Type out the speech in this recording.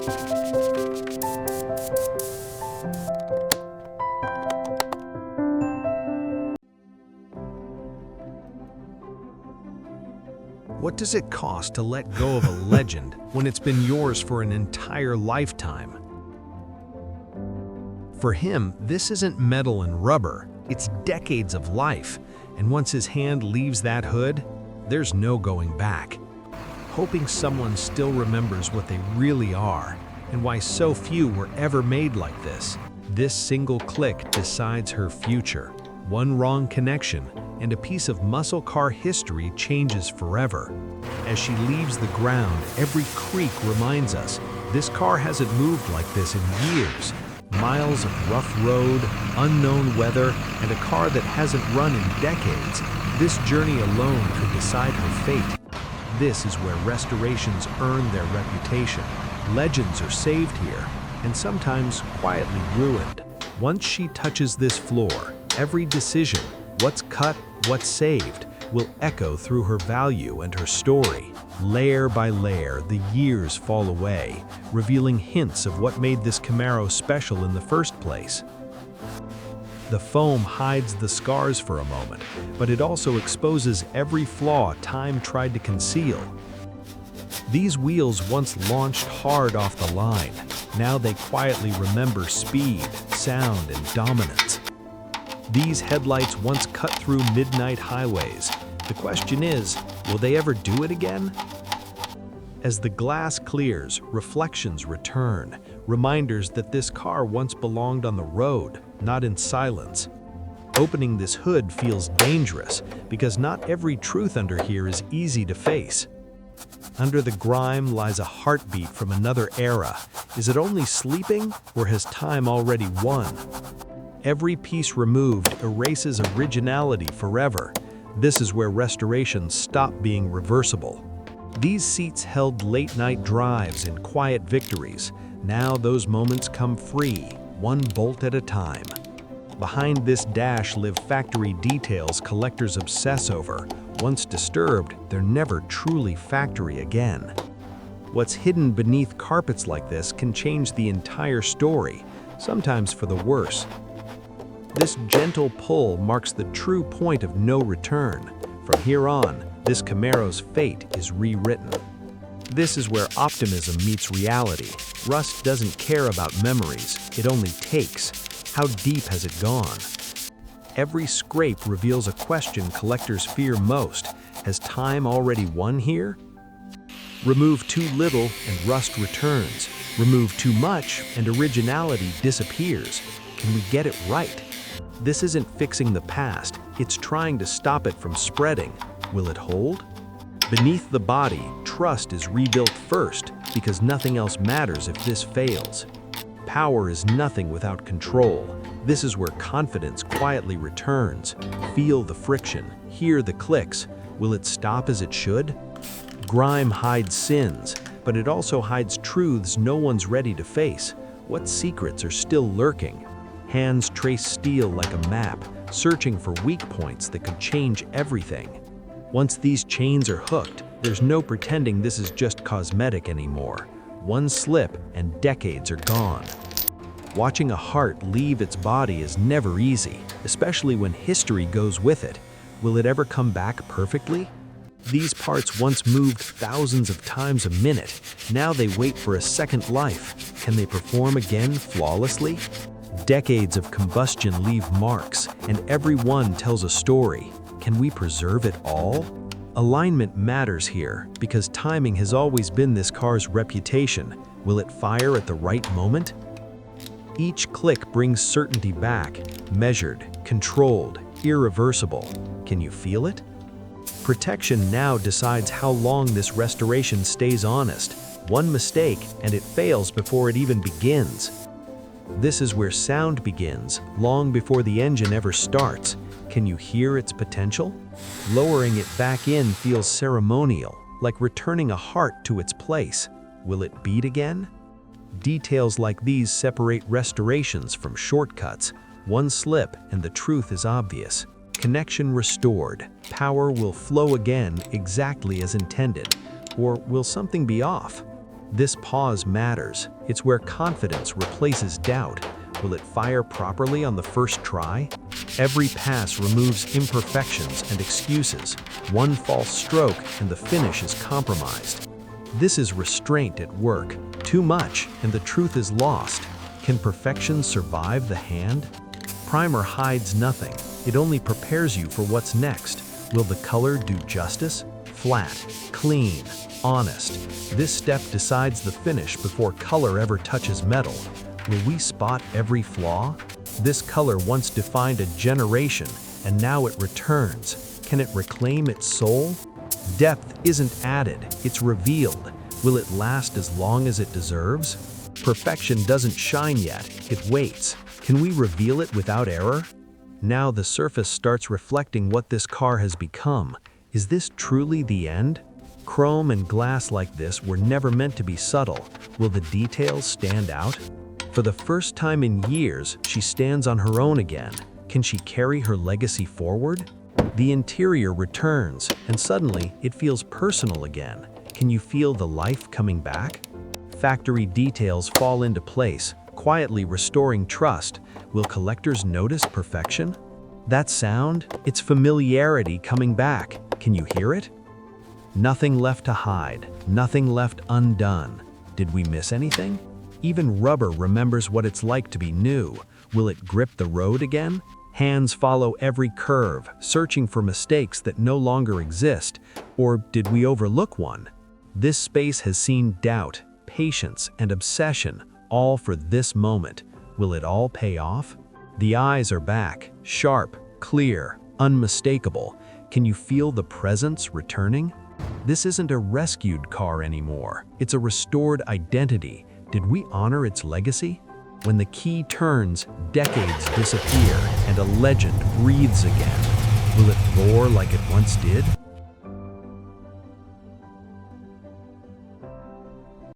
What does it cost to let go of a legend when it's been yours for an entire lifetime? For him, this isn't metal and rubber, it's decades of life, and once his hand leaves that hood, there's no going back. Hoping someone still remembers what they really are, and why so few were ever made like this. This single click decides her future. One wrong connection, and a piece of muscle car history changes forever. As she leaves the ground, every creak reminds us, this car hasn't moved like this in years. Miles of rough road, unknown weather, and a car that hasn't run in decades. This journey alone could decide her fate. This is where restorations earn their reputation. Legends are saved here, and sometimes quietly ruined. Once she touches this floor, every decision, what's cut, what's saved, will echo through her value and her story. Layer by layer, the years fall away, revealing hints of what made this Camaro special in the first place. The foam hides the scars for a moment, but it also exposes every flaw time tried to conceal. These wheels once launched hard off the line. Now they quietly remember speed, sound, and dominance. These headlights once cut through midnight highways. The question is, will they ever do it again? As the glass clears, reflections return, reminders that this car once belonged on the road, not in silence. Opening this hood feels dangerous because not every truth under here is easy to face. Under the grime lies a heartbeat from another era. Is it only sleeping, or has time already won? Every piece removed erases originality forever. This is where restorations stop being reversible. These seats held late-night drives and quiet victories. Now those moments come free, one bolt at a time. Behind this dash live factory details collectors obsess over. Once disturbed, they're never truly factory again. What's hidden beneath carpets like this can change the entire story, sometimes for the worse. This gentle pull marks the true point of no return. From here on, this Camaro's fate is rewritten. This is where optimism meets reality. Rust doesn't care about memories, it only takes. How deep has it gone? Every scrape reveals a question collectors fear most. Has time already won here? Remove too little and rust returns. Remove too much and originality disappears. Can we get it right? This isn't fixing the past, it's trying to stop it from spreading. Will it hold? Beneath the body, trust is rebuilt first, because nothing else matters if this fails. Power is nothing without control. This is where confidence quietly returns. Feel the friction, hear the clicks. Will it stop as it should? Grime hides sins, but it also hides truths no one's ready to face. What secrets are still lurking? Hands trace steel like a map, searching for weak points that could change everything. Once these chains are hooked, there's no pretending this is just cosmetic anymore. One slip and decades are gone. Watching a heart leave its body is never easy, especially when history goes with it. Will it ever come back perfectly? These parts once moved thousands of times a minute. Now they wait for a second life. Can they perform again flawlessly? Decades of combustion leave marks, and every one tells a story. Can we preserve it all? Alignment matters here, because timing has always been this car's reputation. Will it fire at the right moment? Each click brings certainty back, measured, controlled, irreversible. Can you feel it? Protection now decides how long this restoration stays honest. One mistake, and it fails before it even begins. This is where sound begins, long before the engine ever starts. Can you hear its potential? Lowering it back in feels ceremonial, like returning a heart to its place. Will it beat again? Details like these separate restorations from shortcuts. One slip and the truth is obvious. Connection restored. Power will flow again exactly as intended. Or will something be off? This pause matters. It's where confidence replaces doubt. Will it fire properly on the first try? Every pass removes imperfections and excuses. One false stroke and the finish is compromised. This is restraint at work. Too much and the truth is lost. Can perfection survive the hand? Primer hides nothing. It only prepares you for what's next. Will the color do justice? Flat, clean, honest. This step decides the finish before color ever touches metal. Will we spot every flaw? This color once defined a generation, and now it returns. Can it reclaim its soul? Depth isn't added, it's revealed. Will it last as long as it deserves? Perfection doesn't shine yet, it waits. Can we reveal it without error? Now the surface starts reflecting what this car has become. Is this truly the end? Chrome and glass like this were never meant to be subtle. Will the details stand out? For the first time in years, she stands on her own again. Can she carry her legacy forward? The interior returns, and suddenly it feels personal again. Can you feel the life coming back? Factory details fall into place, quietly restoring trust. Will collectors notice perfection? That sound? It's familiarity coming back. Can you hear it? Nothing left to hide, nothing left undone. Did we miss anything? Even rubber remembers what it's like to be new. Will it grip the road again? Hands follow every curve, searching for mistakes that no longer exist. Or did we overlook one? This space has seen doubt, patience, and obsession, all for this moment. Will it all pay off? The eyes are back, sharp, clear, unmistakable. Can you feel the presence returning? This isn't a rescued car anymore. It's a restored identity. Did we honor its legacy? When the key turns, decades disappear, and a legend breathes again. Will it roar like it once did?